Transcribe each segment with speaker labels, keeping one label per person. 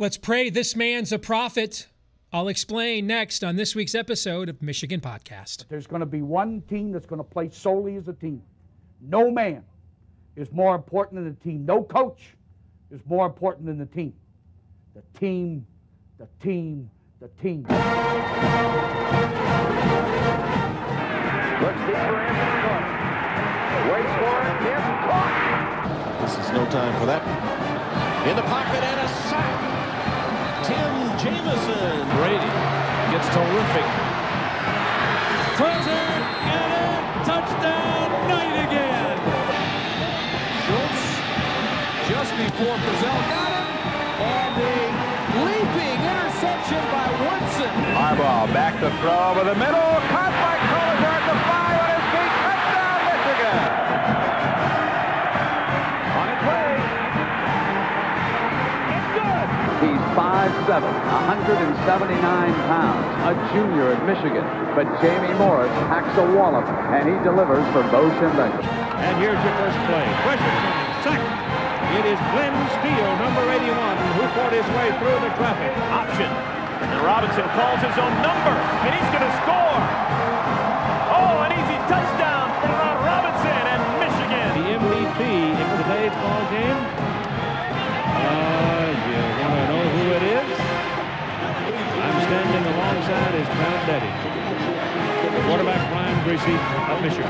Speaker 1: Let's pray this man's a prophet. I'll explain next on this week's episode of Michigan Podcast.
Speaker 2: There's going to be one team that's going to play solely as a team. No man is more important than the team. No coach is more important than the team. The team, the team, the team.
Speaker 3: Looks deep for Anthony Clark. Waits for it. It's caught.
Speaker 4: This is no time for that. In the pocket and a sack. Tim Jamison.
Speaker 5: Brady gets terrific. Throws it and touchdown Knight again. Schultz just before Brazil got him. And a leaping interception by Woodson.
Speaker 3: Harbaugh back to throw over the middle. Caught by Collier at the 5 on his feet. Touchdown, Michigan. On its way. It's good.
Speaker 6: He's 5'7", 179 pounds, a junior at Michigan. But Jamie Morris hacks a wall of him, and he delivers for Bo Schembechler.
Speaker 5: And here's your first play. Pressure coming. Second. It is Glenn Steele, number 81, who fought his way through the traffic.
Speaker 7: Option. And Robinson calls his own number, and he's going to score. Oh, an easy touchdown for Robinson and Michigan.
Speaker 5: The MVP in today's ball game. You want to know who it is? I'm standing alongside his proud daddy, quarterback Brian Greasy of Michigan.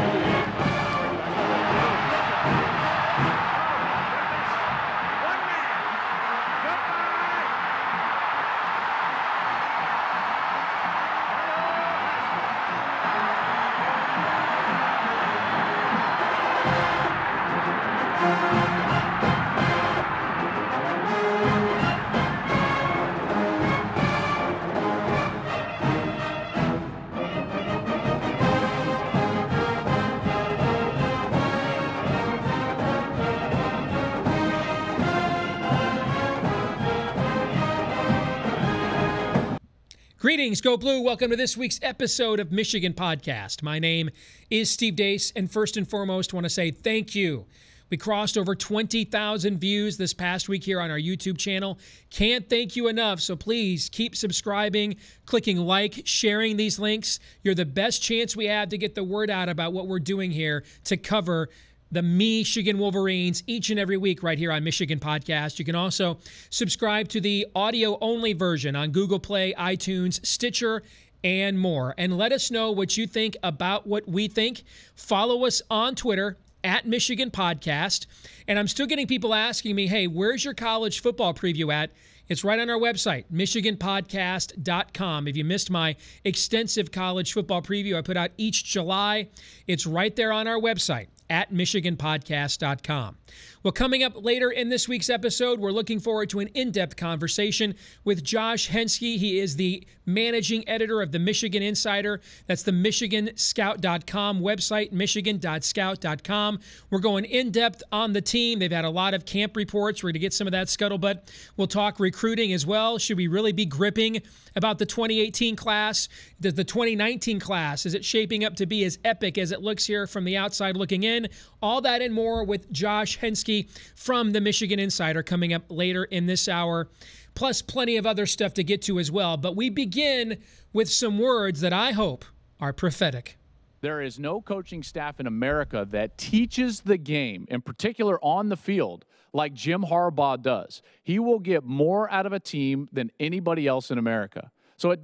Speaker 1: Greetings, Go Blue. Welcome to this week's episode of Michigan Podcast. My name is Steve Deace, and first and foremost, want to say thank you. We crossed over 20,000 views this past week here on our YouTube channel. Can't thank you enough, so please keep subscribing, clicking like, sharing these links. You're the best chance we have to get the word out about what we're doing here to cover the Michigan Wolverines each and every week right here on Michigan Podcast. You can also subscribe to the audio-only version on Google Play, iTunes, Stitcher, and more. And let us know what you think about what we think. Follow us on Twitter at Michigan Podcast. And I'm still getting people asking me, hey, where's your college football preview at? It's right on our website, michiganpodcast.com. If you missed my extensive college football preview I put out each July, it's right there on our website at michiganpodcast.com. Well, coming up later in this week's episode, we're looking forward to an in-depth conversation with Josh Henschke. He is the managing editor of the Michigan Insider. That's the michiganscout.com website, michigan.scout.com. We're going in-depth on the team. They've had a lot of camp reports. We're going to get some of that scuttlebutt. We'll talk recruiting as well. Should we really be gripping about the 2018 class? Does the 2019 class, is it shaping up to be as epic as it looks here from the outside looking in? All that and more with Josh Henschke from the Michigan Insider coming up later in this hour, plus plenty of other stuff to get to as well. But we begin with some words that I hope are prophetic.
Speaker 8: There is no coaching staff in America that teaches the game, in particular on the field, like Jim Harbaugh does. He will get more out of a team than anybody else in America. So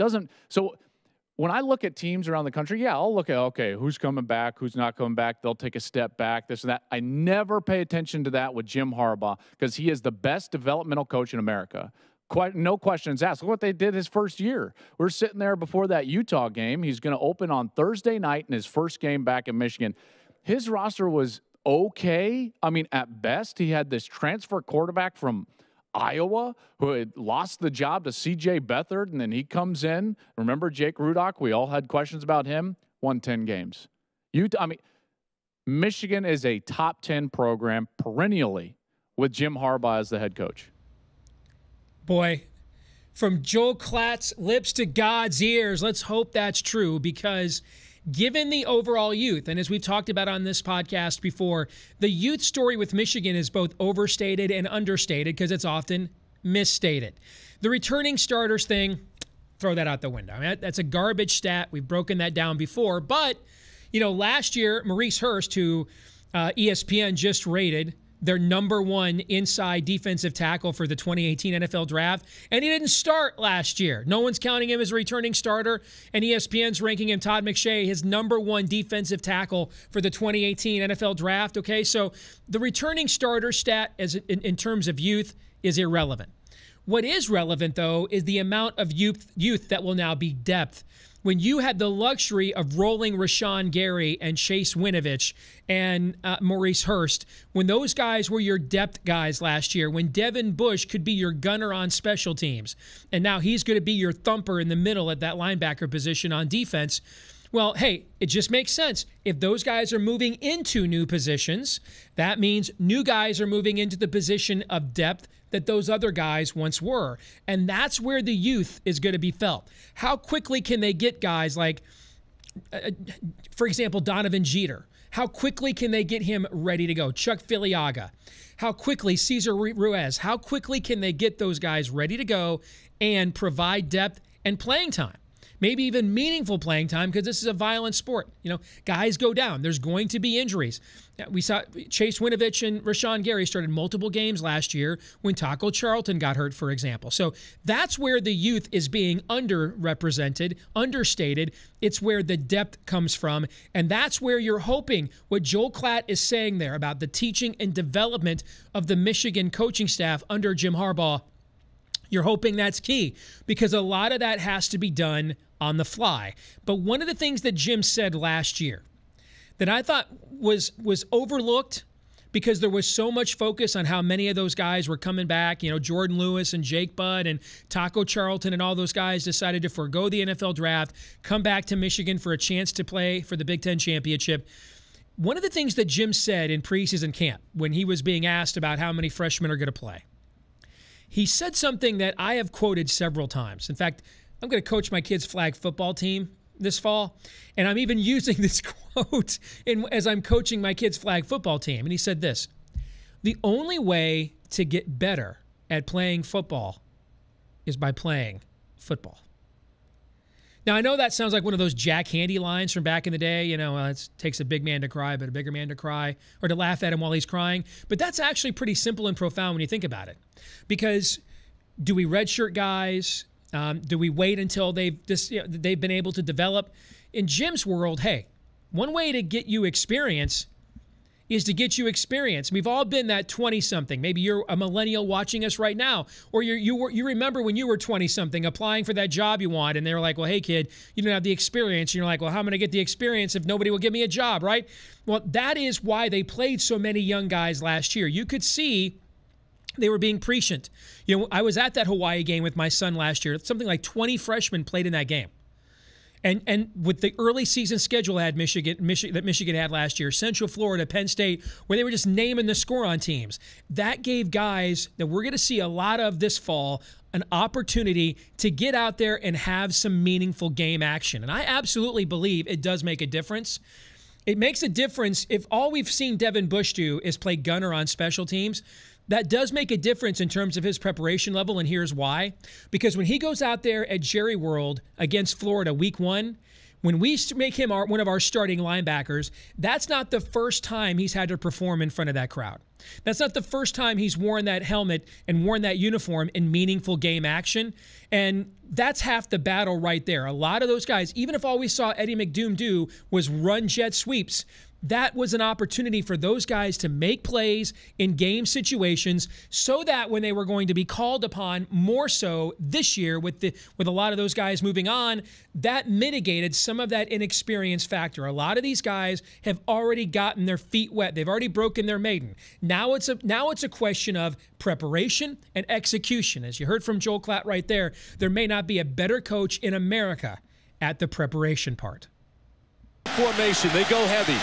Speaker 8: when I look at teams around the country, yeah, I'll look at, okay, who's coming back, who's not coming back. They'll take a step back, this and that. I never pay attention to that with Jim Harbaugh because he is the best developmental coach in America. No questions asked. Look what they did his first year. We're sitting there before that Utah game. He's going to open on Thursday night in his first game back in Michigan. His roster was okay. I mean, at best, he had this transfer quarterback from Iowa who had lost the job to C.J. Beathard, and then he comes in. Remember Jake Rudock? We all had questions about him. Won 10 games. Michigan is a top 10 program perennially with Jim Harbaugh as the head coach.
Speaker 1: Boy, from Joel Klatt's lips to God's ears, let's hope that's true, because given the overall youth, and as we've talked about on this podcast before, the youth story with Michigan is both overstated and understated because it's often misstated. The returning starters thing, throw that out the window. I mean, that's a garbage stat. We've broken that down before. But, last year, Maurice Hurst, who ESPN just rated their number one inside defensive tackle for the 2018 NFL Draft, and he didn't start last year. No one's counting him as a returning starter, and ESPN's ranking him, Todd McShay, his number one defensive tackle for the 2018 NFL Draft. Okay, so the returning starter stat in terms of youth is irrelevant. What is relevant, though, is the amount of youth that will now be depth. When you had the luxury of rolling Rashawn Gary and Chase Winovich and Maurice Hurst, when those guys were your depth guys last year, when Devin Bush could be your gunner on special teams, and now he's going to be your thumper in the middle at that linebacker position on defense, well, hey, it just makes sense. If those guys are moving into new positions, that means new guys are moving into the position of depth that those other guys once were. And that's where the youth is going to be felt. How quickly can they get guys like, for example, Donovan Jeter? How quickly can they get him ready to go? Chuck Filiaga. How quickly, Cesar Ruiz? How quickly can they get those guys ready to go and provide depth and playing time? Maybe even meaningful playing time, because this is a violent sport. Guys go down. There's going to be injuries. We saw Chase Winovich and Rashawn Gary started multiple games last year when Taco Charlton got hurt, for example. So that's where the youth is being underrepresented, understated. It's where the depth comes from, and that's where you're hoping what Joel Klatt is saying there about the teaching and development of the Michigan coaching staff under Jim Harbaugh. You're hoping that's key, because a lot of that has to be done on the fly. But one of the things that Jim said last year that I thought was overlooked, because there was so much focus on how many of those guys were coming back, Jordan Lewis and Jake Budd and Taco Charlton and all those guys decided to forego the NFL draft, come back to Michigan for a chance to play for the Big Ten championship. One of the things that Jim said in preseason camp when he was being asked about how many freshmen are going to play, he said something that I have quoted several times. In fact, I'm going to coach my kids' flag football team this fall, and I'm even using this quote as I'm coaching my kids' flag football team. And he said this: the only way to get better at playing football is by playing football. Now, I know that sounds like one of those Jack Handy lines from back in the day, it takes a big man to cry, but a bigger man to cry, or to laugh at him while he's crying. But that's actually pretty simple and profound when you think about it. Because do we redshirt guys? Do we wait until they've been able to develop? In Jim's world, hey, one way to get you experience is to get you experience. We've all been that 20-something. Maybe you're a millennial watching us right now, or you remember when you were 20-something applying for that job you want, and they were like, well, hey, kid, you don't have the experience. And you're like, well, how am I going to get the experience if nobody will give me a job, right? Well, that is why they played so many young guys last year. You could see they were being prescient. I was at that Hawaii game with my son last year. Something like 20 freshmen played in that game. And with the early season schedule that Michigan had last year, Central Florida, Penn State, where they were just naming the score on teams, that gave guys that we're going to see a lot of this fall an opportunity to get out there and have some meaningful game action. And I absolutely believe it does make a difference. It makes a difference if all we've seen Devin Bush do is play gunner on special teams. That does make a difference in terms of his preparation level, and here's why. Because when he goes out there at Jerry World against Florida week 1, when we make him one of our starting linebackers, that's not the first time he's had to perform in front of that crowd. That's not the first time he's worn that helmet and worn that uniform in meaningful game action. And that's half the battle right there. A lot of those guys, even if all we saw Eddie McDoom do was run jet sweeps, that was an opportunity for those guys to make plays in game situations so that when they were going to be called upon more so this year with a lot of those guys moving on, that mitigated some of that inexperience factor. A lot of these guys have already gotten their feet wet. They've already broken their maiden. Now it's a question of preparation and execution. As you heard from Joel Klatt right there may not be a better coach in America at the preparation part.
Speaker 9: Formation, they go heavy.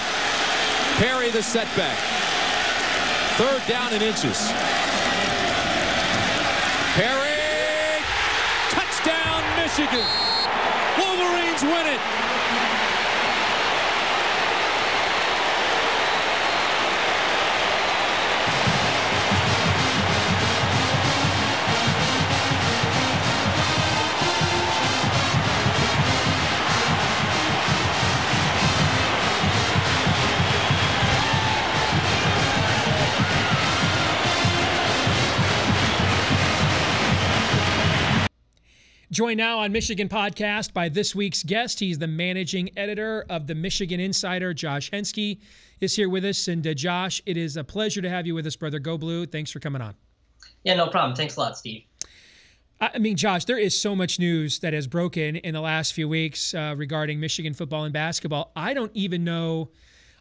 Speaker 9: Parry the setback. 3rd down and inches. Parry! Touchdown, Michigan! Wolverines win it!
Speaker 1: Joined now on Michigan Podcast by this week's guest. He's the managing editor of the Michigan Insider. Josh Henschke is here with us. And Josh, it is a pleasure to have you with us, brother. Go Blue. Thanks for coming on.
Speaker 10: Yeah, no problem. Thanks a lot, Steve.
Speaker 1: I mean, Josh, there is so much news that has broken in the last few weeks regarding Michigan football and basketball. I don't even know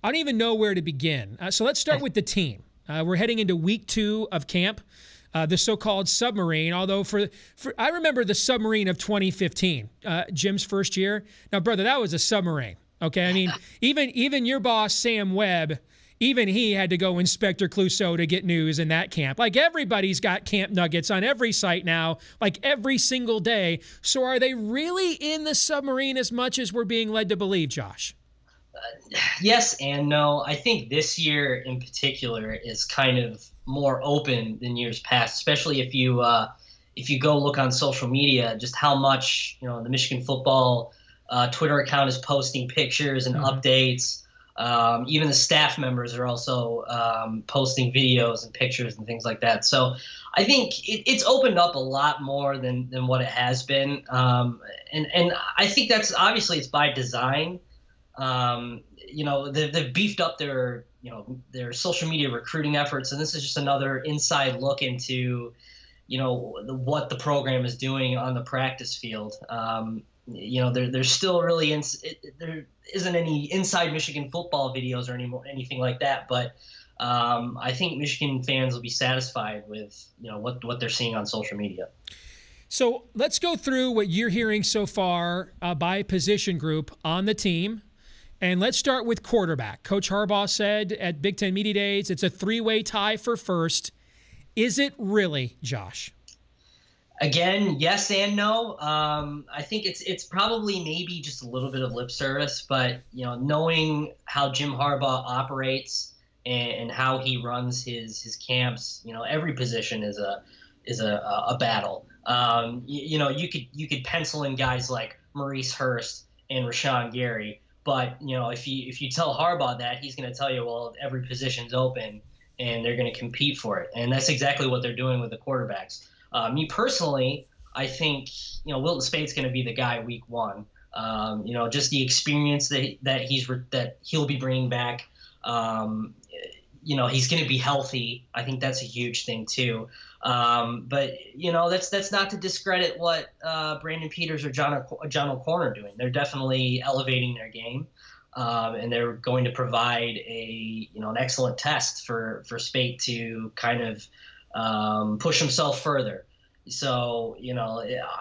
Speaker 1: where to begin. So let's start with the team. We're heading into week 2 of camp. The so-called submarine, although for I remember the submarine of 2015, Jim's first year. Now, brother, that was a submarine, okay? I mean, even your boss, Sam Webb, even he had to go Inspector Clouseau to get news in that camp. Like, everybody's got camp nuggets on every site now, like every single day. So are they really in the submarine as much as we're being led to believe, Josh?
Speaker 10: Yes and no. I think this year in particular is kind of more open than years past, especially if you go look on social media, just how much the Michigan football Twitter account is posting pictures and updates. Even the staff members are also posting videos and pictures and things like that. So I think it's opened up a lot more than what it has been, and I think that's obviously it's by design. They've beefed up their social media recruiting efforts, and this is just another inside look into, what the program is doing on the practice field. There's still really there isn't any inside Michigan football videos or anything like that, but I think Michigan fans will be satisfied with what they're seeing on social media.
Speaker 1: So let's go through what you're hearing so far by position group on the team. And let's start with quarterback. Coach Harbaugh said at Big Ten Media Days, it's a 3-way tie for first. Is it really, Josh?
Speaker 10: Again, yes and no. I think it's probably maybe just a little bit of lip service, but knowing how Jim Harbaugh operates and how he runs his camps, every position is a battle. You could pencil in guys like Maurice Hurst and Rashawn Gary. But, if you tell Harbaugh that, he's going to tell you, well, every position's open and they're going to compete for it. And that's exactly what they're doing with the quarterbacks. Me personally, I think, Wilton Spade's going to be the guy week 1. Just the experience that he'll be bringing back. He's going to be healthy. I think that's a huge thing too. But that's not to discredit what Brandon Peters or John O'Connor are doing. They're definitely elevating their game, and they're going to provide an excellent test for Spate to kind of push himself further. So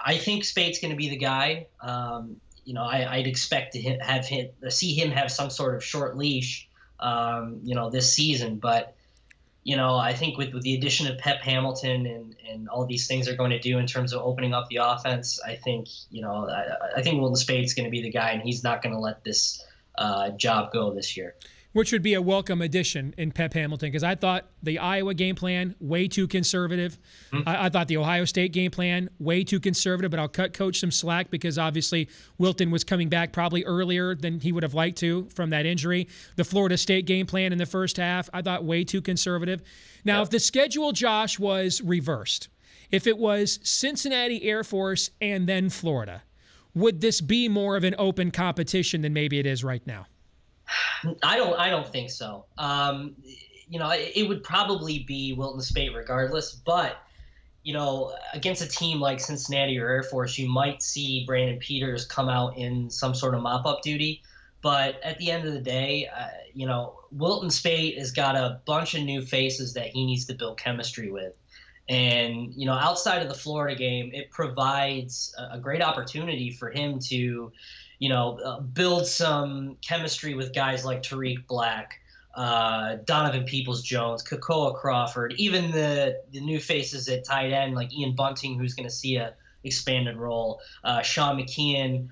Speaker 10: I think Spate's going to be the guy. I'd expect to see him have some sort of short leash, this season, but. I think with the addition of Pep Hamilton and all these things they're going to do in terms of opening up the offense, I think Wilton Spade's going to be the guy, and he's not going to let this job go this year.
Speaker 1: Which would be a welcome addition in Pep Hamilton, because I thought the Iowa game plan, way too conservative. I thought the Ohio State game plan, way too conservative, but I'll cut Coach some slack because obviously Wilton was coming back probably earlier than he would have liked to from that injury. The Florida State game plan in the first half, I thought way too conservative. Now, if the schedule, Josh, was reversed, if it was Cincinnati Air Force and then Florida, would this be more of an open competition than maybe it is right now?
Speaker 10: I don't think so. It would probably be Wilton Spate regardless, but against a team like Cincinnati or Air Force, you might see Brandon Peters come out in some sort of mop-up duty. But at the end of the day, Wilton Spate has got a bunch of new faces that he needs to build chemistry with. And, outside of the Florida game, it provides a great opportunity for him to build some chemistry with guys like Tariq Black, Donovan Peoples-Jones, Kakoa Crawford, even the new faces at tight end like Ian Bunting, who's going to see a expanded role, Sean McKeon,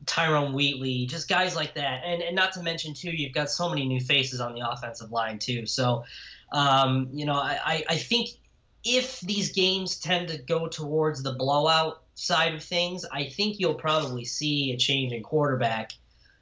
Speaker 10: Tyrone Wheatley, just guys like that. And not to mention, too, you've got so many new faces on the offensive line, too. So, I think if these games tend to go towards the blowout side of things, I think you'll probably see a change in quarterback,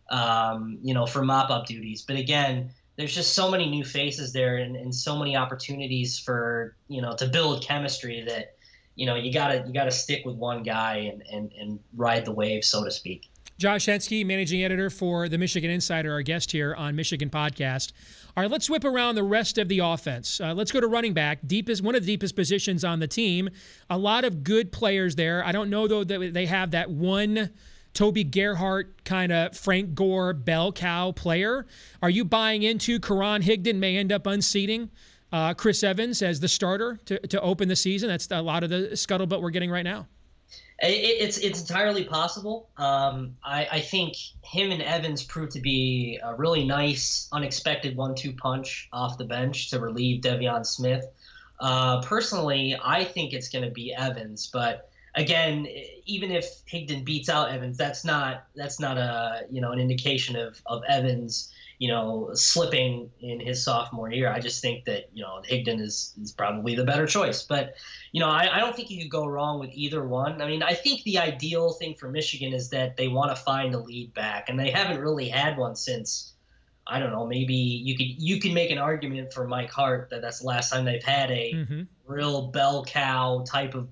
Speaker 10: for mop-up duties. But again, there's just so many new faces there and so many opportunities for, to build chemistry that, you gotta stick with one guy and ride the wave, so to speak.
Speaker 1: Josh Henschke, managing editor for the Michigan Insider, our guest here on Michigan Podcast. All right, let's whip around the rest of the offense. Let's go to running back. One of the deepest positions on the team. A lot of good players there. I don't know, though, that they have that one Toby Gerhart kind of Frank Gore bell cow player. Are you buying into Karan Higdon may end up unseating Chris Evans as the starter to open the season? That's a lot of the scuttlebutt we're getting right now.
Speaker 10: It's entirely possible. I think him and Evans proved to be a really nice, unexpected 1-2 punch off the bench to relieve De'Veon Smith. Personally, I think it's going to be Evans, but again, even if Higdon beats out Evans, that's not a an indication of Evans slipping in his sophomore year. I just think that Higdon is probably the better choice, but I don't think you could go wrong with either one. I mean, I think the ideal thing for Michigan is that they want to find a lead back, and they haven't really had one since, I don't know, maybe you could make an argument for Mike Hart that's the last time they've had a real bell cow type of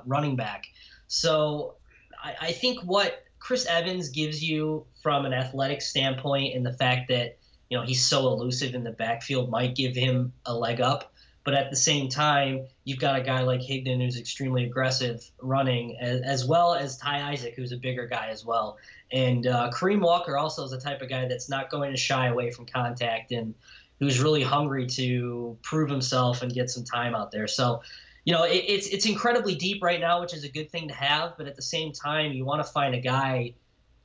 Speaker 10: running back. So I think what Chris Evans gives you from an athletic standpoint, and the fact that he's so elusive in the backfield, might give him a leg up. But at the same time, you've got a guy like Higdon who's extremely aggressive running, as well as Ty Isaac, who's a bigger guy as well. And Kareem Walker also is the type of guy that's not going to shy away from contact and who's really hungry to prove himself and get some time out there. So, it's incredibly deep right now, which is a good thing to have. But at the same time, you want to find a guy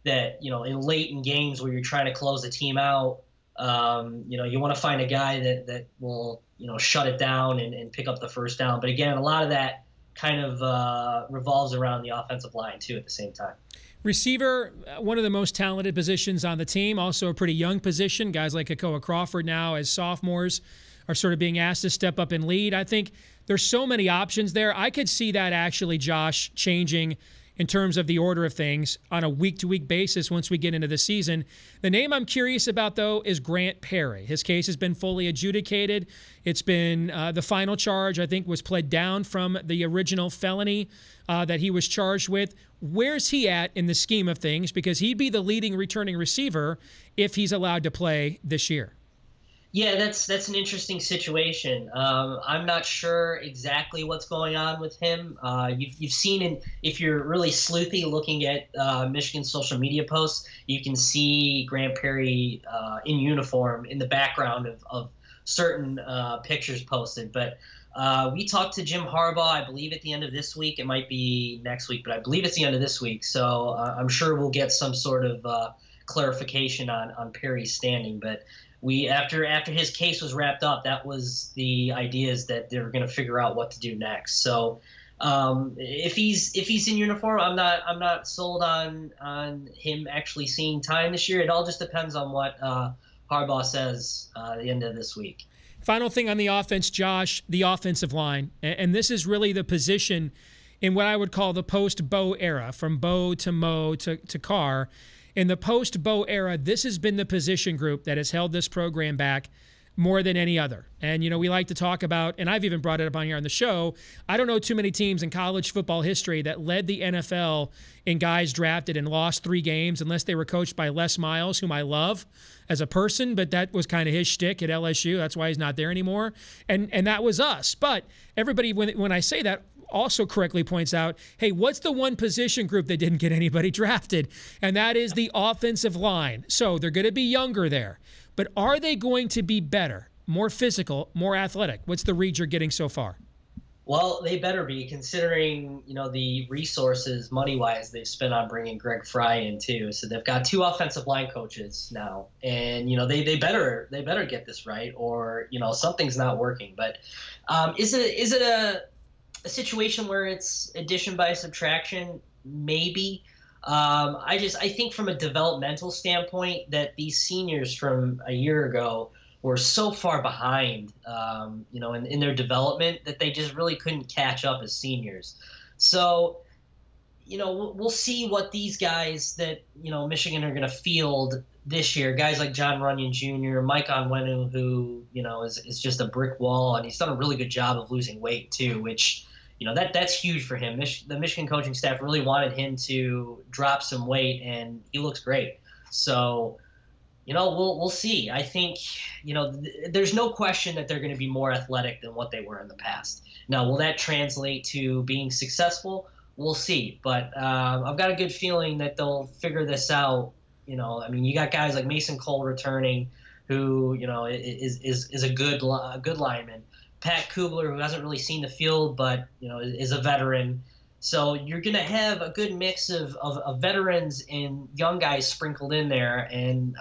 Speaker 10: that, in late in games where you're trying to close the team out, you want to find a guy that will, shut it down and pick up the first down. But again, a lot of that kind of revolves around the offensive line too at the same time.
Speaker 1: Receiver, one of the most talented positions on the team, also a pretty young position. Guys like Akoa Crawford now as sophomores are sort of being asked to step up and lead. I think there's so many options there. I could see that actually, Josh, changing in terms of the order of things on a week-to-week basis once we get into the season. The name I'm curious about, though, is Grant Perry. His case has been fully adjudicated. It's been the final charge, I think, was pled down from the original felony that he was charged with. Where's he at in the scheme of things? Because he'd be the leading returning receiver if he's allowed to play this year.
Speaker 10: Yeah, that's an interesting situation. I'm not sure exactly what's going on with him. You've seen, if you're really sleuthy looking at Michigan's social media posts, you can see Grant Perry in uniform in the background of certain pictures posted. But we talked to Jim Harbaugh, I believe, at the end of this week. It might be next week, but I believe it's the end of this week. So I'm sure we'll get some sort of clarification on Perry's standing. But after his case was wrapped up, that was the idea, is that they were going to figure out what to do next. So if he's in uniform, I'm not sold on him actually seeing time this year. It all just depends on what Harbaugh says at the end of this week.
Speaker 1: Final thing on the offense, Josh, the offensive line, and this is really the position in what I would call the post-Bo era, from Bo to Mo to Carr. In the post-Bo era, this has been the position group that has held this program back more than any other. And, we like to talk about, and I've even brought it up on here on the show, I don't know too many teams in college football history that led the NFL in guys drafted and lost 3 games, unless they were coached by Les Miles, whom I love as a person, but that was kind of his shtick at LSU. That's why he's not there anymore. And that was us. But everybody, when I say that, also correctly points out, hey, what's the one position group that didn't get anybody drafted? And that is the offensive line. So they're going to be younger there. But are they going to be better, more physical, more athletic? What's the read you're getting so far?
Speaker 10: Well, they better be, considering, the resources money-wise they've spent on bringing Greg Fry in too. So they've got 2 offensive line coaches now, and they better get this right, or something's not working. But is it a situation where it's addition by subtraction? Maybe. I think from a developmental standpoint that these seniors from a year ago were so far behind, in their development, that they just really couldn't catch up as seniors. So, we'll see what these guys that, Michigan are going to field this year, guys like John Runyon Jr., Mike Onwenu, who, is just a brick wall, and he's done a really good job of losing weight too, which, that's huge for him. The Michigan coaching staff really wanted him to drop some weight, and he looks great. So, we'll see. I think, there's no question that they're going to be more athletic than what they were in the past. Now, will that translate to being successful? We'll see. But I've got a good feeling that they'll figure this out. You got guys like Mason Cole returning, who, is a good lineman. Pat Kubler, who hasn't really seen the field, but, is a veteran. So you're going to have a good mix of veterans and young guys sprinkled in there. And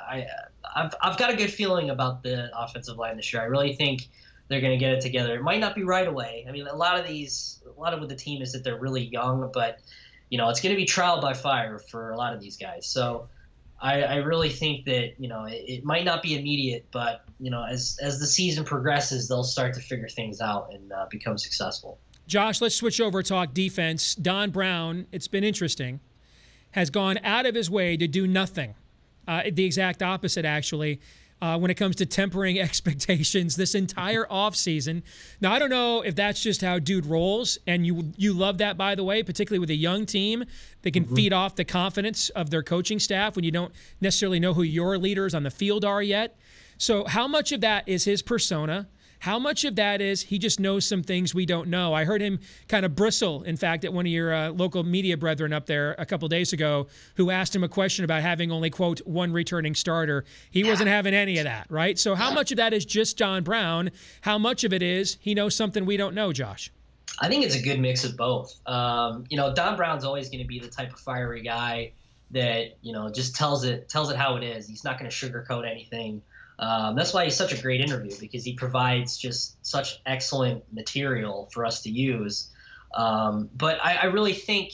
Speaker 10: I've got a good feeling about the offensive line this year. I really think they're going to get it together. It might not be right away. I mean, a lot of with the team is that they're really young, but, it's going to be trial by fire for a lot of these guys. So I really think that, it might not be immediate, but, as the season progresses, they'll start to figure things out and become successful.
Speaker 1: Josh, let's switch over, talk defense. Don Brown, it's been interesting, has gone out of his way to do nothing. The exact opposite, actually, when it comes to tempering expectations this entire offseason. Now, I don't know if that's just how dude rolls, and you love that, by the way, particularly with a young team. They can feed off the confidence of their coaching staff when you don't necessarily know who your leaders on the field are yet. So how much of that is his persona? How much of that is he just knows some things we don't know? I heard him kind of bristle, in fact, at one of your local media brethren up there a couple days ago, who asked him a question about having only, quote, one returning starter. He wasn't having any of that, right? So how much of that is just Don Brown? How much of it is he knows something we don't know, Josh?
Speaker 10: I think it's a good mix of both. Don Brown's always going to be the type of fiery guy that, just tells it how it is. He's not going to sugarcoat anything. That's why he's such a great interview, because he provides just such excellent material for us to use. But I really think,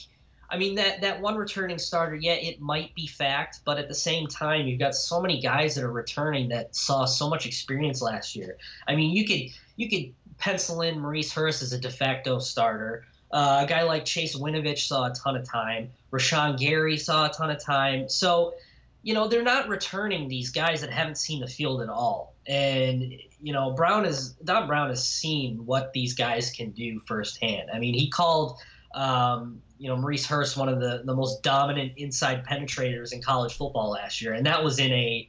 Speaker 10: that one returning starter, yeah, it might be fact, but at the same time, you've got so many guys that are returning that saw so much experience last year. You could pencil in Maurice Hurst as a de facto starter. A guy like Chase Winovich saw a ton of time. Rashawn Gary saw a ton of time. So, they're not returning these guys that haven't seen the field at all. And, Don Brown has seen what these guys can do firsthand. He called, Maurice Hurst one of the most dominant inside penetrators in college football last year. And that was in a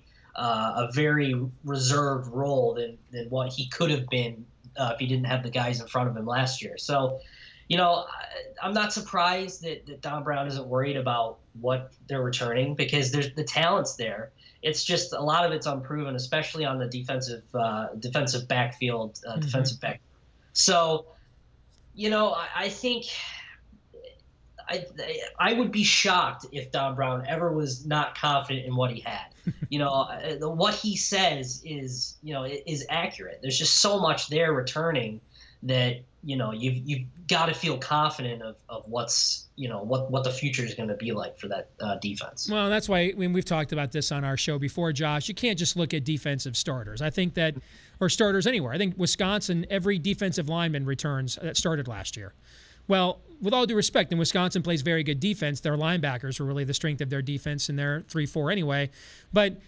Speaker 10: very reserved role than what he could have been if he didn't have the guys in front of him last year. So, I'm not surprised that Don Brown isn't worried about what they're returning, because there's the talent's there. It's just a lot of it's unproven, especially on the defensive backfield, defensive back. So, I think I would be shocked if Don Brown ever was not confident in what he had. What he says is accurate. There's just so much there returning that you've got to feel confident of what's what the future is going to be like for that defense.
Speaker 1: Well, that's why we've talked about this on our show before, Josh. You can't just look at defensive starters. I think that, or starters anywhere. I think Wisconsin, every defensive lineman returns that started last year. Well, with all due respect, and Wisconsin plays very good defense. Their linebackers are really the strength of their defense, and they're 3-4 anyway. But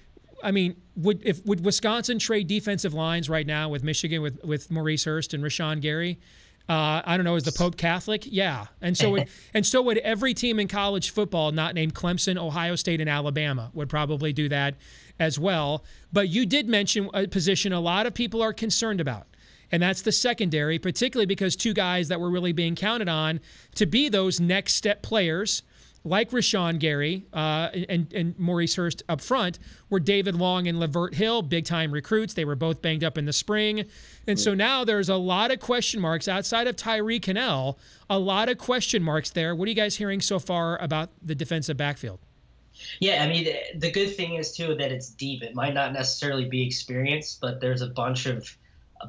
Speaker 1: would Wisconsin trade defensive lines right now with Michigan with Maurice Hurst and Rashawn Gary? I don't know, is the Pope Catholic? Yeah. And so would every team in college football not named Clemson, Ohio State, and Alabama would probably do that as well. But you did mention a position a lot of people are concerned about, and that's the secondary, particularly because two guys that were really being counted on to be those next step players, like Rashawn Gary and Maurice Hurst up front, were David Long and Lavert Hill, big-time recruits. They were both banged up in the spring. And so now there's a lot of question marks outside of Tyree Cannell, a lot of question marks there. What are you guys hearing so far about the defensive backfield?
Speaker 10: Yeah, the good thing is, too, that it's deep. It might not necessarily be experienced, but there's a bunch of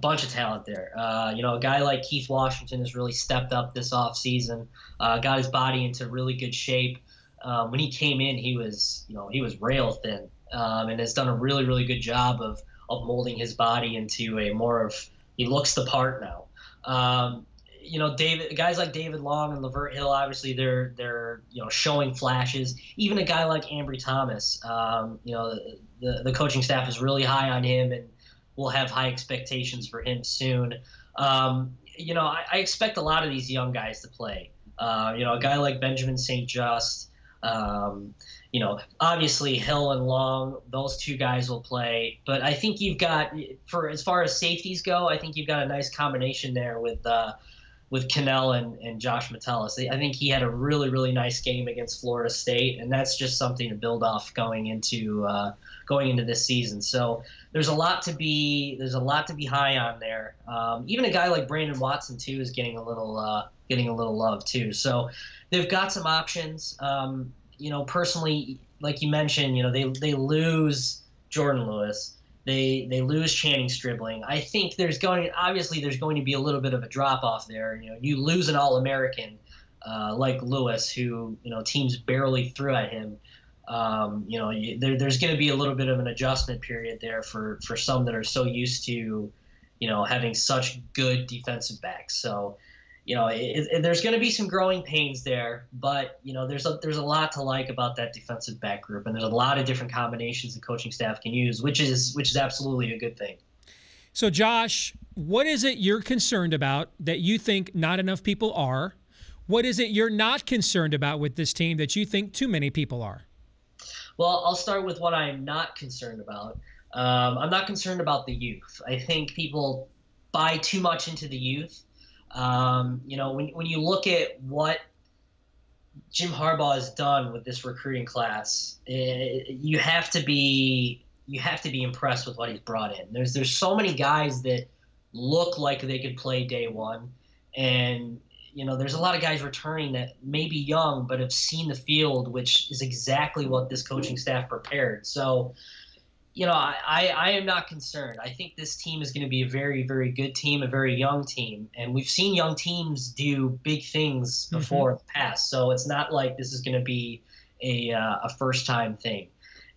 Speaker 10: talent there. A guy like Keith Washington has really stepped up this offseason, got his body into really good shape. When he came in, he was rail thin, and has done a really, really good job of molding his body into he looks the part now. Guys like David Long and Lavert Hill, obviously they're showing flashes. Even a guy like Ambry Thomas, the coaching staff is really high on him, and we'll have high expectations for him soon. I expect a lot of these young guys to play. A guy like Benjamin St. Just, obviously Hill and Long, those two guys will play. But I think you've got, for as far as safeties go, I think you've got a nice combination there with Cannell and Josh Metellus. I think he had a really, really nice game against Florida State, and that's just something to build off going into this season. So there's a lot to be high on there. Even a guy like Brandon Watson too is getting a little love too. So they've got some options. Personally, like you mentioned, they lose Jordan Lewis. They lose Channing Stribling. I think there's going to be a little bit of a drop off there. You lose an All-American like Lewis, who teams barely threw at him. There's going to be a little bit of an adjustment period there for some that are so used to having such good defensive backs. So there's going to be some growing pains there, but there's a lot to like about that defensive back group, and there's a lot of different combinations the coaching staff can use, which is absolutely a good thing.
Speaker 1: So Josh, what is it you're concerned about that you think not enough people are? What is it you're not concerned about with this team that you think too many people are?
Speaker 10: Well, I'll start with what I'm not concerned about. I'm not concerned about the youth. I think people buy too much into the youth. When you look at what Jim Harbaugh has done with this recruiting class, you have to be impressed with what he's brought in. There's so many guys that look like they could play day one, and there's a lot of guys returning that may be young but have seen the field, which is exactly what this coaching staff prepared. So I am not concerned. I think this team is going to be a very, very good team, a very young team. And we've seen young teams do big things before in the past. So it's not like this is going to be a first-time thing.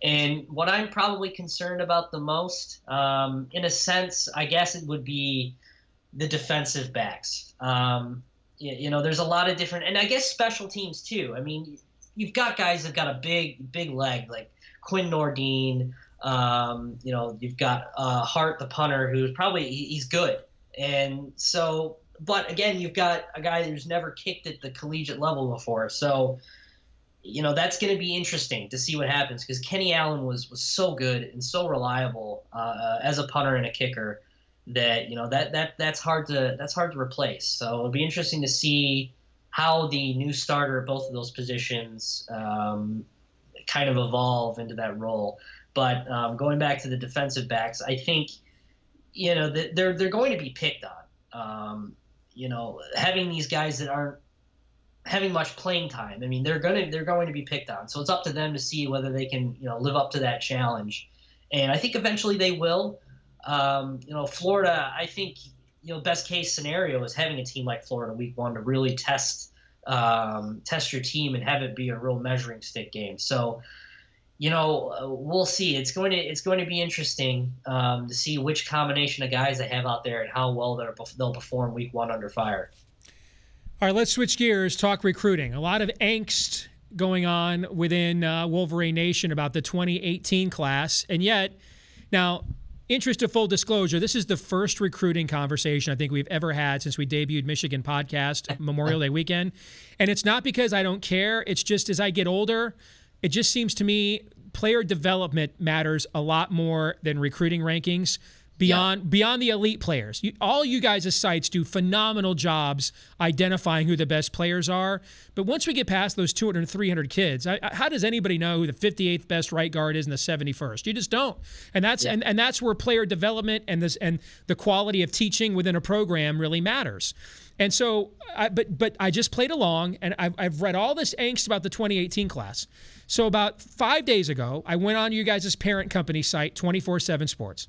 Speaker 10: And what I'm probably concerned about the most, in a sense, I guess it would be the defensive backs. There's a lot of different – and I guess special teams too. I mean, you've got guys that got a big leg, like Quinn Nordine. You've got Hart, the punter, who's he's good. And so, but again, you've got a guy who's never kicked at the collegiate level before. So, that's going to be interesting to see what happens, because Kenny Allen was so good and so reliable as a punter and a kicker that that's hard to replace. So it'll be interesting to see how the new starter at both of those positions kind of evolve into that role. But going back to the defensive backs, I think, they're going to be picked on. Having these guys that aren't having much playing time, I mean, they're going to be picked on. So it's up to them to see whether they can, live up to that challenge. And I think eventually they will. Florida, I think, best case scenario is having a team like Florida week one to really test your team and have it be a real measuring stick game. So, we'll see. It's going to be interesting to see which combination of guys they have out there and how well they'll perform week one under fire.
Speaker 1: All right, let's switch gears, talk recruiting. A lot of angst going on within Wolverine Nation about the 2018 class. And yet, now, interest of full disclosure, this is the first recruiting conversation I think we've ever had since we debuted Michigan Podcast Memorial Day weekend. And it's not because I don't care. It's just as I get older, it just seems to me player development matters a lot more than recruiting rankings beyond the elite players. All you guys as sites do phenomenal jobs identifying who the best players are. But once we get past those 200 and 300 kids, how does anybody know who the 58th best right guard is and the 71st? You just don't. And that's and that's where player development and the quality of teaching within a program really matters. And so, but I just played along, and I've read all this angst about the 2018 class. So about 5 days ago, I went on you guys' parent company site, 24/7 Sports,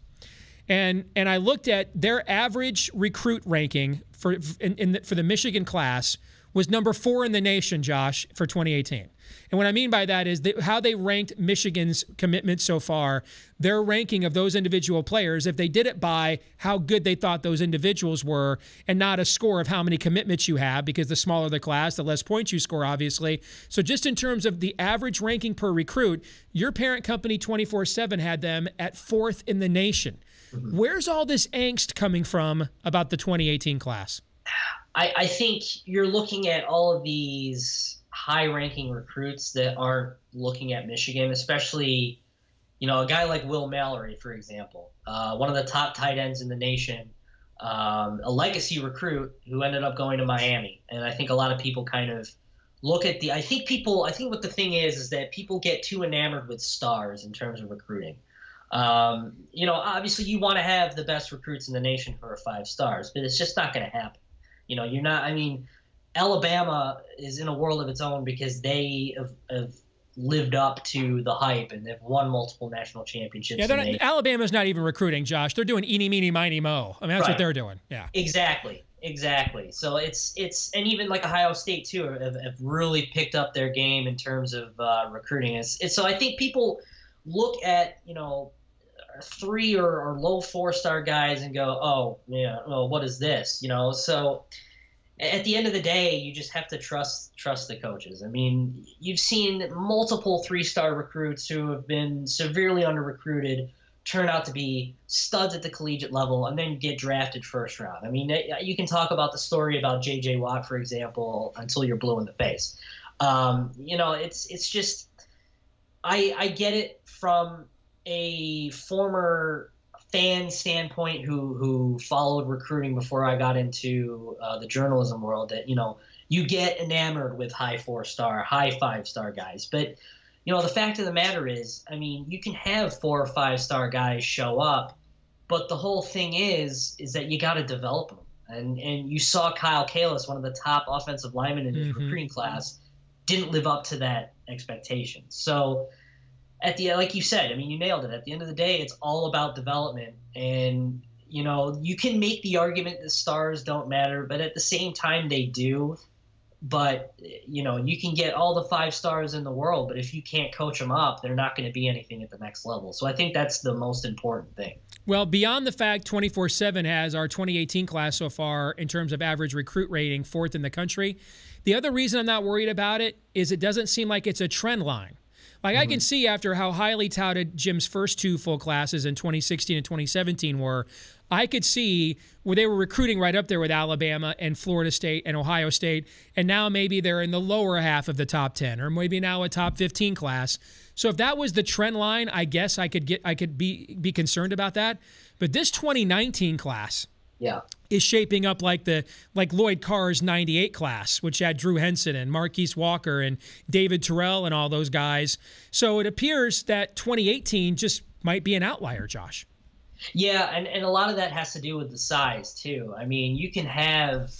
Speaker 1: and I looked at their average recruit ranking for the Michigan class was number 4 in the nation, Josh, for 2018. And what I mean by that is how they ranked Michigan's commitment so far, their ranking of those individual players, if they did it by how good they thought those individuals were and not a score of how many commitments you have, because the smaller the class, the less points you score, obviously. So just in terms of the average ranking per recruit, your parent company 24/7 had them at 4th in the nation. Mm-hmm. Where's all this angst coming from about the 2018 class?
Speaker 10: I think you're looking at all of these high-ranking recruits that aren't looking at Michigan, especially, a guy like Will Mallory, for example, one of the top tight ends in the nation, a legacy recruit who ended up going to Miami. And I think a lot of people kind of look at I think what the thing is that people get too enamored with stars in terms of recruiting. Obviously you want to have the best recruits in the nation who are 5 stars, but it's just not going to happen. Alabama is in a world of its own because they have lived up to the hype and they've won multiple national championships.
Speaker 1: Yeah, Alabama's not even recruiting, Josh. They're doing eeny, meeny, miny, mo. I mean, that's right. What they're doing. Yeah.
Speaker 10: Exactly. So it's and even like Ohio State too have really picked up their game in terms of recruiting. So I think people look at 3 or low 4-star guys and go, oh yeah, well, what is this? So at the end of the day, you just have to trust the coaches. I mean, you've seen multiple 3-star recruits who have been severely under-recruited turn out to be studs at the collegiate level and then get drafted first round. I mean, you can talk about the story about J.J. Watt, for example, until you're blue in the face. It's just I get it from a former fan standpoint who followed recruiting before I got into the journalism world, that you get enamored with high 4-star, high 5-star guys. But the fact of the matter is, I mean, you can have 4 or 5-star guys show up, but the whole thing is that you got to develop them. And you saw Kyle Kalis, one of the top offensive linemen in his recruiting class, didn't live up to that expectation. So like you said, I mean, you nailed it. At the end of the day, it's all about development. And, you can make the argument that stars don't matter, but at the same time they do. But, you can get all the 5 stars in the world, but if you can't coach them up, they're not going to be anything at the next level. So I think that's the most important thing.
Speaker 1: Well, beyond the fact 24/7 has our 2018 class so far in terms of average recruit rating 4th in the country, the other reason I'm not worried about it is it doesn't seem like it's a trend line. Like I can see after how highly touted Jim's first 2 full classes in 2016 and 2017 were, I could see where they were recruiting right up there with Alabama and Florida State and Ohio State, and now maybe they're in the lower half of the top 10 or maybe now a top 15 class. So if that was the trend line, I guess I could be concerned about that. But this 2019 class is shaping up like Lloyd Carr's 98 class, which had Drew Henson and Marquise Walker and David Terrell and all those guys. So it appears that 2018 just might be an outlier, Josh.
Speaker 10: Yeah, and a lot of that has to do with the size, too. I mean, you can have,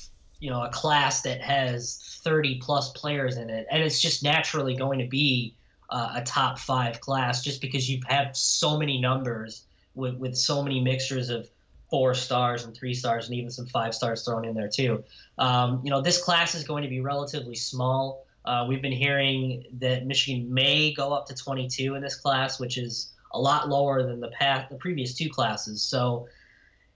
Speaker 10: a class that has 30-plus players in it, and it's just naturally going to be a top 5 class just because you have so many numbers with so many mixtures of 4 stars and 3 stars and even some 5 stars thrown in there, too. This class is going to be relatively small. We've been hearing that Michigan may go up to 22 in this class, which is a lot lower than the previous 2 classes. So,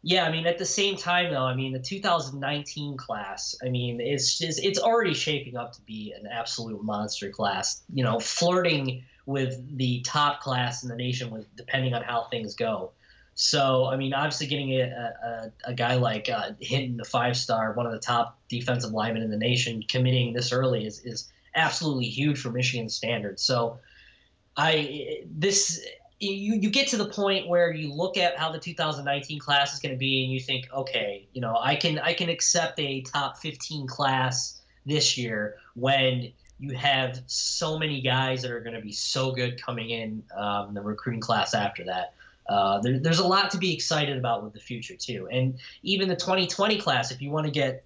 Speaker 10: yeah, I mean, at the same time, though, I mean, the 2019 class, I mean, it's already shaping up to be an absolute monster class, flirting with the top class in the nation depending on how things go. So, I mean, obviously getting a guy like Hinton, the 5-star, one of the top defensive linemen in the nation, committing this early is absolutely huge for Michigan standards. So, You get to the point where you look at how the 2019 class is going to be and you think, okay, I can accept a top 15 class this year when you have so many guys that are going to be so good coming in the recruiting class after that. There's a lot to be excited about with the future too. And even the 2020 class, if you want to get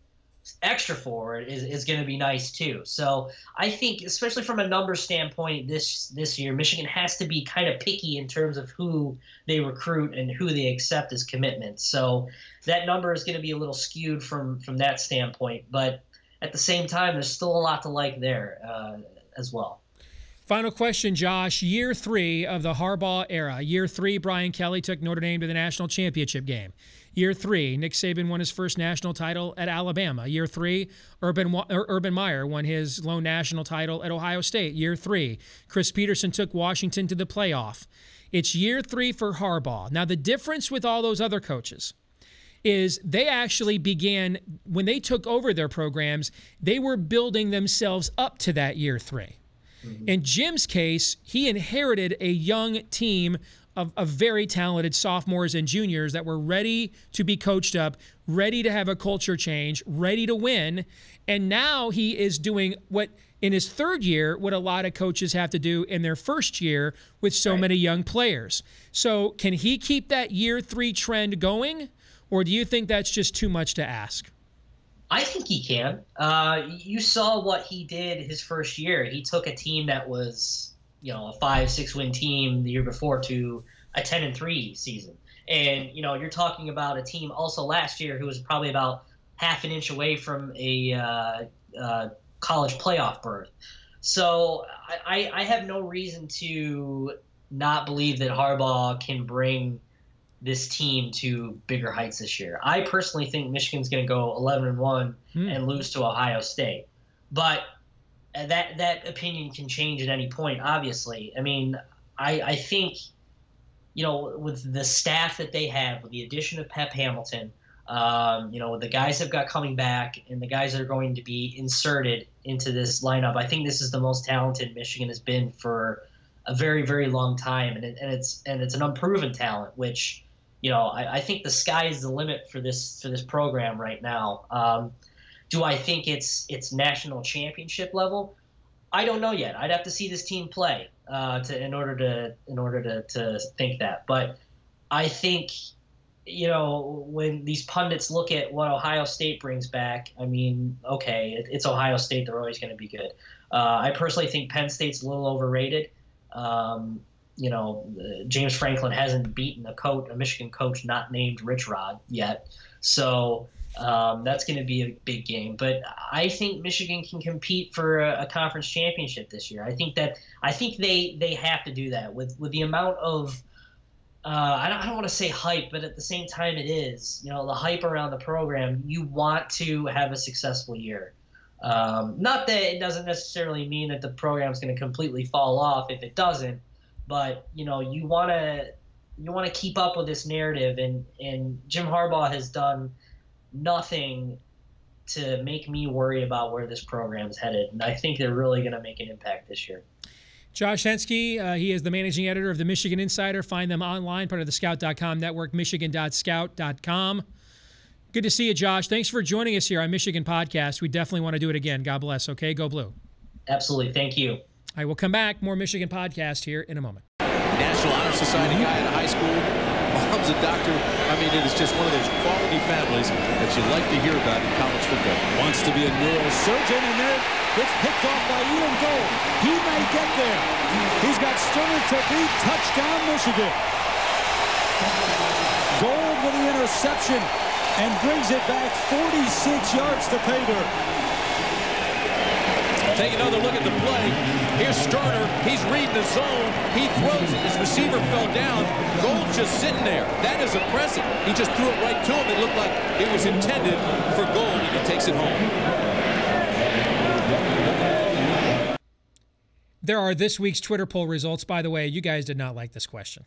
Speaker 10: extra forward, is going to be nice too. So I think, especially from a number standpoint, this year, Michigan has to be kind of picky in terms of who they recruit and who they accept as commitments. So that number is going to be a little skewed from that standpoint. But at the same time, there's still a lot to like there as well.
Speaker 1: Final question, Josh. Year 3 of the Harbaugh era. Year 3, Brian Kelly took Notre Dame to the national championship game. Year 3, Nick Saban won his first national title at Alabama. Year 3, Urban Meyer won his lone national title at Ohio State. Year 3, Chris Peterson took Washington to the playoff. It's year 3 for Harbaugh. Now, the difference with all those other coaches is they actually began, when they took over their programs, they were building themselves up to that year 3. In Jim's case, he inherited a young team of very talented sophomores and juniors that were ready to be coached up, ready to have a culture change, ready to win. And now he is doing what, in his 3rd year, what a lot of coaches have to do in their 1st year with so many young players. So can he keep that year 3 trend going, or do you think that's just too much to ask?
Speaker 10: I think he can. You saw what he did his 1st year. He took a team that was, a 5-6 win team the year before to a 10-3 season. And, you're talking about a team also last year who was probably about half an inch away from a college playoff berth. So I have no reason to not believe that Harbaugh can bring this team to bigger heights this year. I personally think Michigan's going to go 11-1 and lose to Ohio State. But that opinion can change at any point, obviously. I mean, I think, with the staff that they have, with the addition of Pep Hamilton, with the guys they've got coming back and the guys that are going to be inserted into this lineup, I think this is the most talented Michigan has been for a very, very long time. And it's an unproven talent, which, I think the sky is the limit for this program right now. Do I think it's national championship level? I don't know yet. I'd have to see this team play in order to think that. But I think, when these pundits look at what Ohio State brings back, I mean, okay, it's Ohio State. They're always going to be good. I personally think Penn State's a little overrated. James Franklin hasn't beaten a Michigan coach not named Rich Rod yet. So that's going to be a big game. But I think Michigan can compete for a conference championship this year. I think they have to do that with the amount of I don't want to say hype, but at the same time it is. The hype around the program. You want to have a successful year. Not that it doesn't necessarily mean that the program's going to completely fall off if it doesn't, but you want to keep up with this narrative, and Jim Harbaugh has done nothing to make me worry about where this program's headed, and I think they're really going to make an impact this year.
Speaker 1: Josh Henschke, he is the managing editor of the Michigan Insider. Find them online, part of the Scout.com network, michigan.scout.com. Good to see you, Josh. Thanks for joining us here on Michigan Podcast. We definitely want to do it again. God bless. Okay, go Blue.
Speaker 10: Absolutely. Thank you.
Speaker 1: All right, we'll come back. More Michigan Podcast here in a moment.
Speaker 9: National Honor Society guy in high school. Mom's a doctor. I mean, it is just one of those quality families that you like to hear about in college football.
Speaker 11: Wants to be a neurosurgeon, and there it's picked off by Ian Gold. He may get there. He's got Sterner to beat. Touchdown, Michigan. Gold with the interception and brings it back 46 yards to pay dirt.
Speaker 9: Take another look at the play. Here's Sterner. He's reading the zone. He throws it. His receiver fell down. Gold's just sitting there. That is impressive. He just threw it right to him. It looked like it was intended for Gold, and he takes it home.
Speaker 1: There are this week's Twitter poll results. By the way, you guys did not like this question.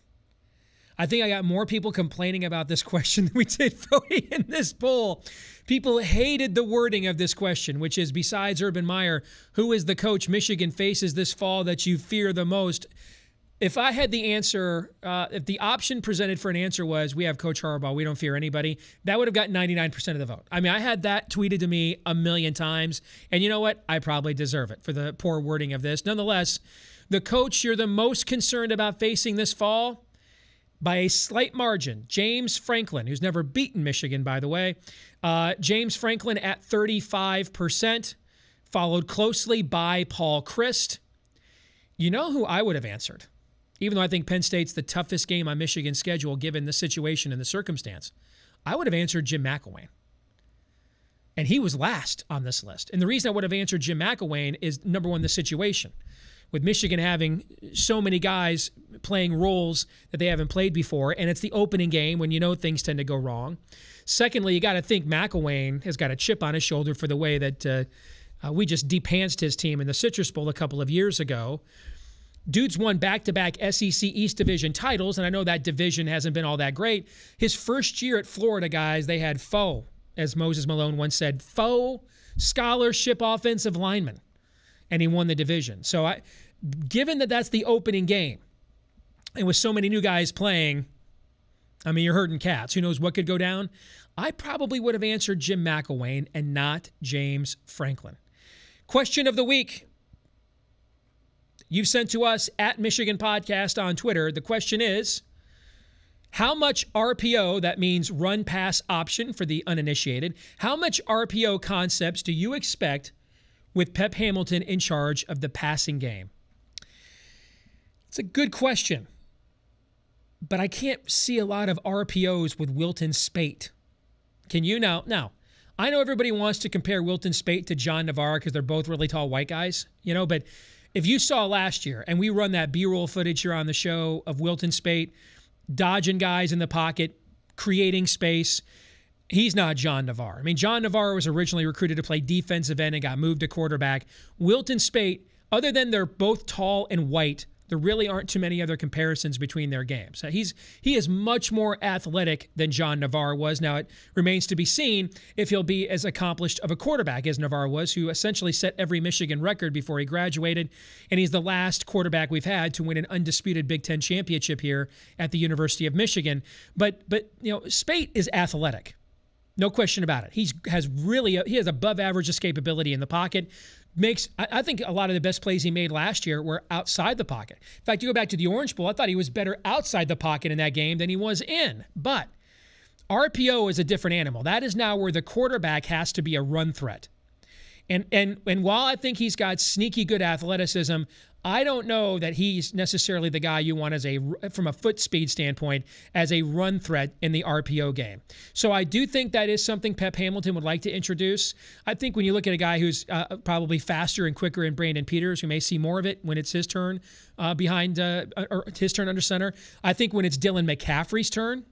Speaker 1: I think I got more people complaining about this question than we did voting in this poll. People hated the wording of this question, which is, besides Urban Meyer, who is the coach Michigan faces this fall that you fear the most? If I had the answer, if the option presented for an answer was, we have Coach Harbaugh, we don't fear anybody, that would have got 99% of the vote. I mean, I had that tweeted to me a million times, and you know what? I probably deserve it for the poor wording of this. Nonetheless, the coach you're the most concerned about facing this fall, by a slight margin, James Franklin, who's never beaten Michigan, by the way. James Franklin at 35%, followed closely by Paul Chryst. You know who I would have answered? Even though I think Penn State's the toughest game on Michigan's schedule given the situation and the circumstance, I would have answered Jim McElwain. And he was last on this list. And the reason I would have answered Jim McElwain is, number one, the situation. With Michigan having so many guys playing roles that they haven't played before, and it's the opening game when you know things tend to go wrong. Secondly, you got to think McElwain has got a chip on his shoulder for the way that we just depantsed his team in the Citrus Bowl a couple of years ago. Dude's won back-to-back SEC East Division titles, and I know that division hasn't been all that great. His first year at Florida, guys, they had faux, as Moses Malone once said, faux scholarship offensive lineman, and he won the division. So given that that's the opening game, and with so many new guys playing, I mean, you're herding cats. Who knows what could go down? I probably would have answered Jim McElwain and not James Franklin. Question of the week. You've sent to us at Michigan Podcast on Twitter. The question is, how much RPO, that means run pass option for the uninitiated, how much RPO concepts do you expect with Pep Hamilton in charge of the passing game? It's a good question, but I can't see a lot of RPOs with Wilton Speight. Can you now? Now, I know everybody wants to compare Wilton Speight to John Navarre because they're both really tall white guys, but if you saw last year, and we run that B-roll footage here on the show of Wilton Speight dodging guys in the pocket, creating space, he's not John Navarre. I mean, John Navarre was originally recruited to play defensive end and got moved to quarterback. Wilton Speight, other than they're both tall and white, there really aren't too many other comparisons between their games. He is much more athletic than John Navarre was. Now, it remains to be seen if he'll be as accomplished of a quarterback as Navarre was, who essentially set every Michigan record before he graduated, and he's the last quarterback we've had to win an undisputed Big Ten championship here at the University of Michigan. But Speight is athletic. No question about it. He has above average escapability in the pocket. I think a lot of the best plays he made last year were outside the pocket. In fact, you go back to the Orange Bowl, I thought he was better outside the pocket in that game than he was in. But RPO is a different animal. That is now where the quarterback has to be a run threat. And while I think he's got sneaky good athleticism, I don't know that he's necessarily the guy you want from a foot speed standpoint as a run threat in the RPO game. So I do think that is something Pep Hamilton would like to introduce. I think when you look at a guy who's probably faster and quicker in Brandon Peters, we may see more of it when it's his turn or his turn under center. I think when it's Dylan McCaffrey's turn,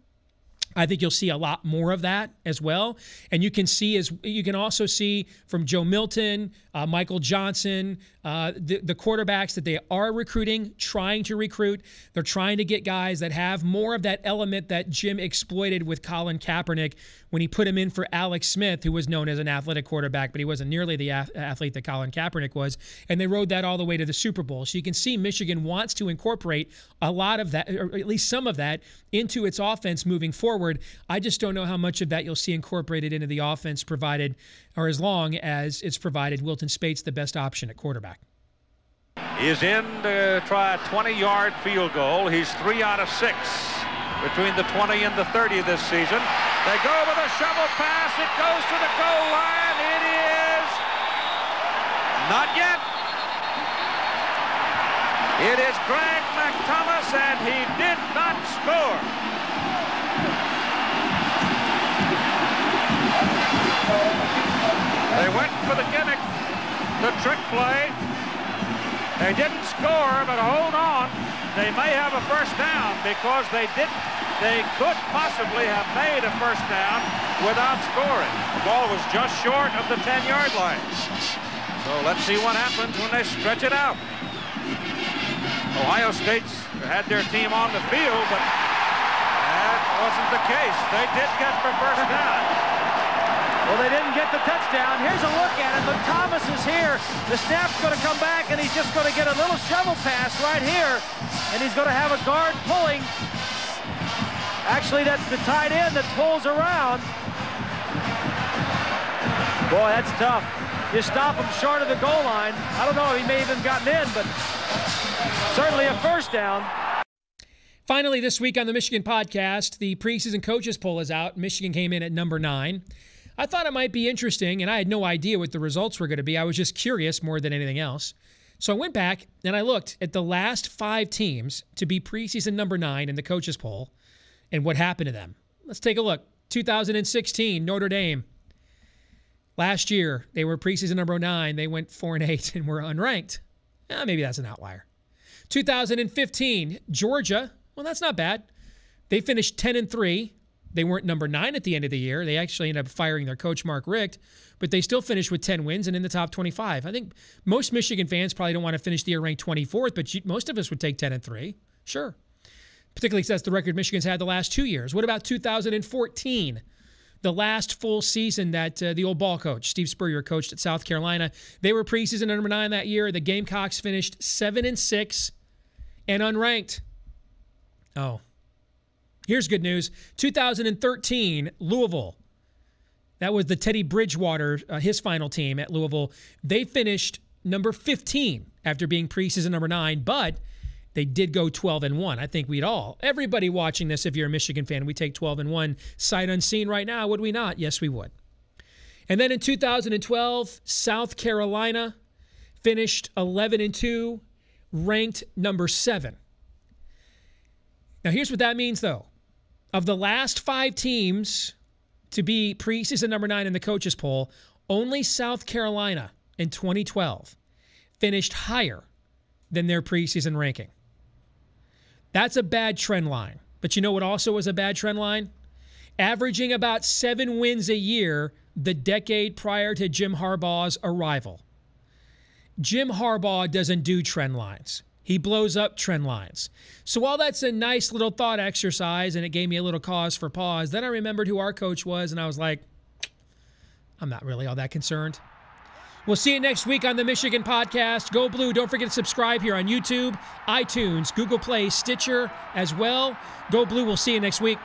Speaker 1: I think you'll see a lot more of that as well. And you can also see from Joe Milton, Michael Johnson, the quarterbacks that they are trying to recruit. They're trying to get guys that have more of that element that Jim exploited with Colin Kaepernick when he put him in for Alex Smith, who was known as an athletic quarterback, but he wasn't nearly the athlete that Colin Kaepernick was. And they rode that all the way to the Super Bowl. So you can see Michigan wants to incorporate a lot of that, or at least some of that, into its offense moving forward. I just don't know how much of that you'll see incorporated into the offense provided, or as long as it's provided Wilton Speight's the best option at quarterback.
Speaker 3: He's in to try a 20-yard field goal. He's 3 out of 6 between the 20 and the 30 this season. They go with a shovel pass. It goes to the goal line. It is not yet. It is Greg McThomas, and he did not score. They went for the gimmick, the trick play. They didn't score, but hold on. They may have a first down because they could possibly have made a first down without scoring. The ball was just short of the 10-yard line. So let's see what happens when they stretch it out. Ohio State's had their team on the field, but that wasn't the case. They did get for first down.
Speaker 7: Well, they didn't get the touchdown. Here's a look at it. McThomas is here. The snap's going to come back, and he's just going to get a little shovel pass right here, and he's going to have a guard pulling. Actually, that's the tight end that pulls around. Boy, that's tough. You stop him short of the goal line. I don't know if he may have even gotten in, but certainly a first down.
Speaker 1: Finally, this week on the Michigan Podcast, the preseason coaches poll is out. Michigan came in at number 9. I thought it might be interesting, and I had no idea what the results were going to be. I was just curious more than anything else. So I went back and I looked at the last 5 teams to be preseason number 9 in the coaches poll and what happened to them. Let's take a look. 2016, Notre Dame. Last year, they were preseason number 9. They went 4-8 and were unranked. Maybe that's an outlier. 2015, Georgia. Well, that's not bad. They finished 10-3. They weren't number 9 at the end of the year. They actually ended up firing their coach, Mark Richt, but they still finished with 10 wins and in the top 25. I think most Michigan fans probably don't want to finish the year ranked 24th, but most of us would take 10-3. Sure. Particularly because that's the record Michigan's had the last 2 years. What about 2014? The last full season that the old ball coach, Steve Spurrier, coached at South Carolina. They were preseason number 9 that year. The Gamecocks finished 7-6 and unranked. Oh. Here's good news. 2013, Louisville. That was the Teddy Bridgewater, his final team at Louisville. They finished number 15 after being preseason number 9, but they did go 12-1. I think everybody watching this, if you're a Michigan fan, we take 12-1 sight unseen right now, would we not? Yes, we would. And then in 2012, South Carolina finished 11-2, ranked number 7. Now, here's what that means, though. Of the last 5 teams to be preseason number 9 in the coaches poll, only South Carolina in 2012 finished higher than their preseason ranking. That's a bad trend line. But you know what also was a bad trend line? Averaging about 7 wins a year the decade prior to Jim Harbaugh's arrival. Jim Harbaugh doesn't do trend lines. He blows up trend lines. So while that's a nice little thought exercise and it gave me a little cause for pause, then I remembered who our coach was and I was like, I'm not really all that concerned. We'll see you next week on the Michigan Podcast. Go Blue. Don't forget to subscribe here on YouTube, iTunes, Google Play, Stitcher as well. Go Blue. We'll see you next week.